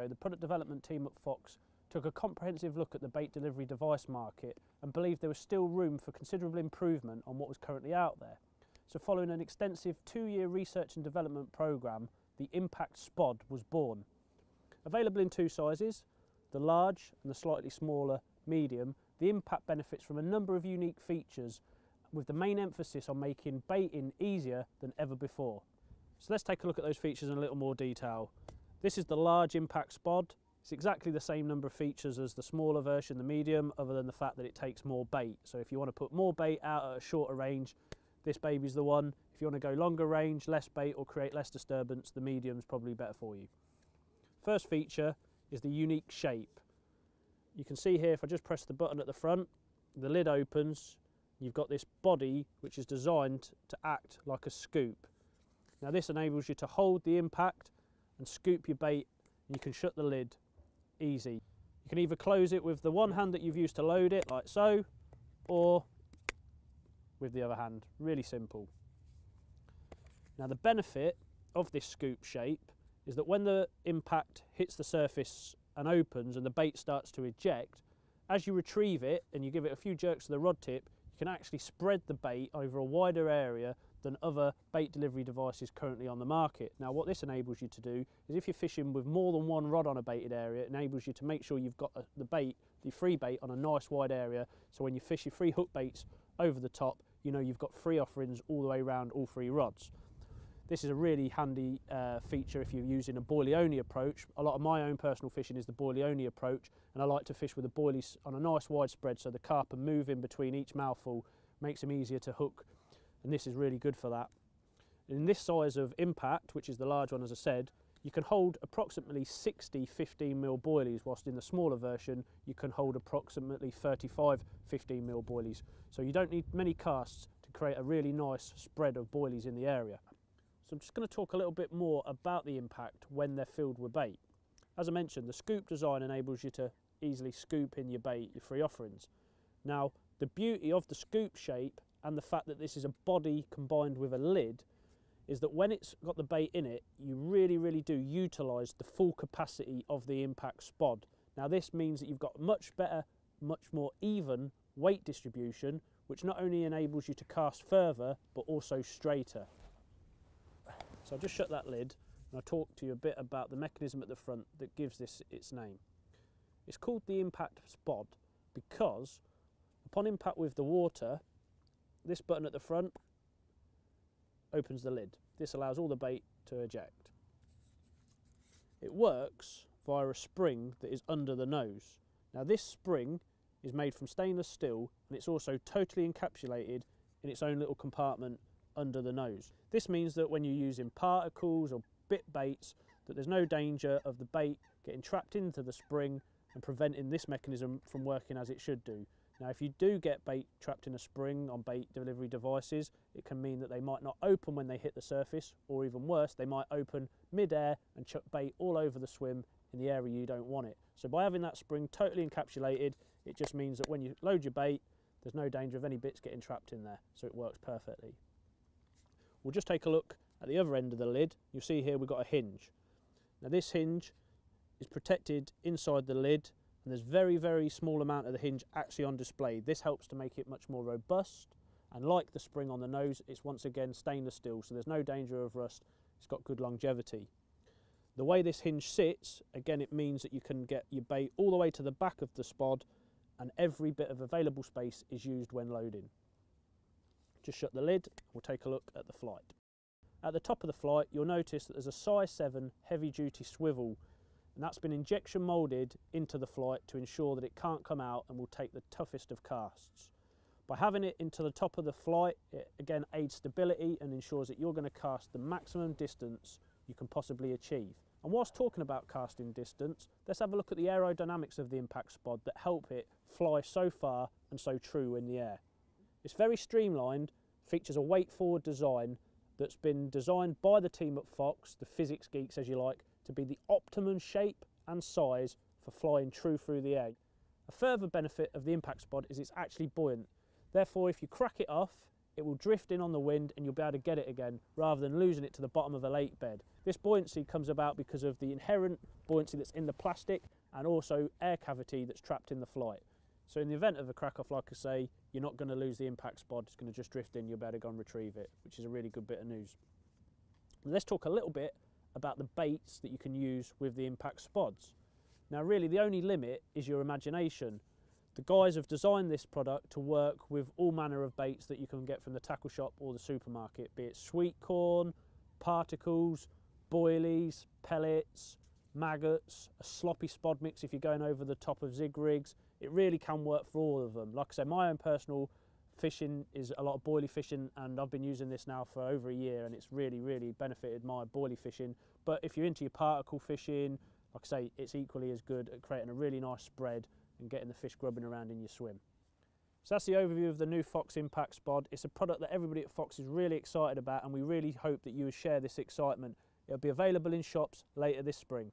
ago, the product development team at Fox took a comprehensive look at the bait delivery device market and believed there was still room for considerable improvement on what was currently out there. So following an extensive 2-year research and development programme, the Impact Spod was born. Available in 2 sizes, the large and the slightly smaller medium, the Impact benefits from a number of unique features, with the main emphasis on making baiting easier than ever before. So let's take a look at those features in a little more detail. This is the large Impact Spod. It's exactly the same number of features as the smaller version, the medium, other than the fact that it takes more bait. So if you want to put more bait out at a shorter range, this baby's the one. If you want to go longer range, less bait, or create less disturbance, the medium's probably better for you. First feature is the unique shape. You can see here, if I just press the button at the front, the lid opens. You've got this body which is designed to act like a scoop. Now this enables you to hold the impact and scoop your bait, and you can shut the lid easy. You can either close it with the one hand that you've used to load it, like so, or with the other hand. Really simple. Now the benefit of this scoop shape is that when the impact hits the surface and opens and the bait starts to eject, as you retrieve it and you give it a few jerks of the rod tip, you can actually spread the bait over a wider area than other bait delivery devices currently on the market. Now what this enables you to do is, if you're fishing with more than one rod on a baited area, it enables you to make sure you've got the free bait on a nice wide area, so when you fish your free hook baits over the top, you know you've got free offerings all the way around all 3 rods. This is a really handy feature if you're using a boilie only approach. A lot of my own personal fishing is the boilie only approach, and I like to fish with the boilies on a nice wide spread so the carp are moving between each mouthful, makes them easier to hook, and this is really good for that. In this size of Impact, which is the large one as I said, you can hold approximately 60 15mm boilies, whilst in the smaller version you can hold approximately 35 15mm boilies. So you don't need many casts to create a really nice spread of boilies in the area. So I'm just going to talk a little bit more about the Impact when they're filled with bait. As I mentioned, the scoop design enables you to easily scoop in your bait, your free offerings. Now, the beauty of the scoop shape and the fact that this is a body combined with a lid is that when it's got the bait in it, you really do utilise the full capacity of the Impact Spod. Now this means that you've got much better, much more even weight distribution, which not only enables you to cast further, but also straighter. So I'll just shut that lid and I'll talk to you a bit about the mechanism at the front that gives this its name. It's called the Impact Spod because upon impact with the water, this button at the front opens the lid. This allows all the bait to eject. It works via a spring that is under the nose. Now this spring is made from stainless steel, and it's also totally encapsulated in its own little compartment under the nose. This means that when you're using particles or bit baits, that there's no danger of the bait getting trapped into the spring and preventing this mechanism from working as it should do. Now if you do get bait trapped in a spring on bait delivery devices, it can mean that they might not open when they hit the surface, or even worse, they might open mid-air and chuck bait all over the swim in the area you don't want it. So by having that spring totally encapsulated, it just means that when you load your bait, there's no danger of any bits getting trapped in there, so it works perfectly. We'll just take a look at the other end of the lid. You'll see here we've got a hinge. Now this hinge is protected inside the lid, and there's very small amount of the hinge actually on display. This helps to make it much more robust, and like the spring on the nose, it's once again stainless steel, so there's no danger of rust. It's got good longevity. The way this hinge sits, again, it means that you can get your bait all the way to the back of the spod, and every bit of available space is used when loading. Just shut the lid, we'll take a look at the flight. At the top of the flight, you'll notice that there's a size 7 heavy duty swivel, and that's been injection moulded into the flight to ensure that it can't come out and will take the toughest of casts. By having it into the top of the flight, it again aids stability and ensures that you're going to cast the maximum distance you can possibly achieve. And whilst talking about casting distance, let's have a look at the aerodynamics of the Impact Spod that help it fly so far and so true in the air. It's very streamlined, features a weight forward design that's been designed by the team at Fox, the physics geeks as you like, to be the optimum shape and size for flying true through the air. A further benefit of the Impact Spod is it's actually buoyant. Therefore, if you crack it off, it will drift in on the wind and you'll be able to get it again rather than losing it to the bottom of a lake bed. This buoyancy comes about because of the inherent buoyancy that's in the plastic and also air cavity that's trapped in the flight. So in the event of a crack-off, like I say, you're not going to lose the Impact Spod, it's going to just drift in, you'll be able to go and retrieve it, which is a really good bit of news. And let's talk a little bit about the baits that you can use with the Impact Spods. Now really the only limit is your imagination. The guys have designed this product to work with all manner of baits that you can get from the tackle shop or the supermarket, be it sweet corn, particles, boilies, pellets, maggots, a sloppy spod mix if you're going over the top of zig rigs. It really can work for all of them. Like I said, my own personal fishing is a lot of boilie fishing, and I've been using this now for over a year and it's really benefited my boilie fishing. But if you're into your particle fishing, like I say, it's equally as good at creating a really nice spread and getting the fish grubbing around in your swim. So that's the overview of the new Fox Impact Spod. It's a product that everybody at Fox is really excited about, and we really hope that you will share this excitement. It'll be available in shops later this spring.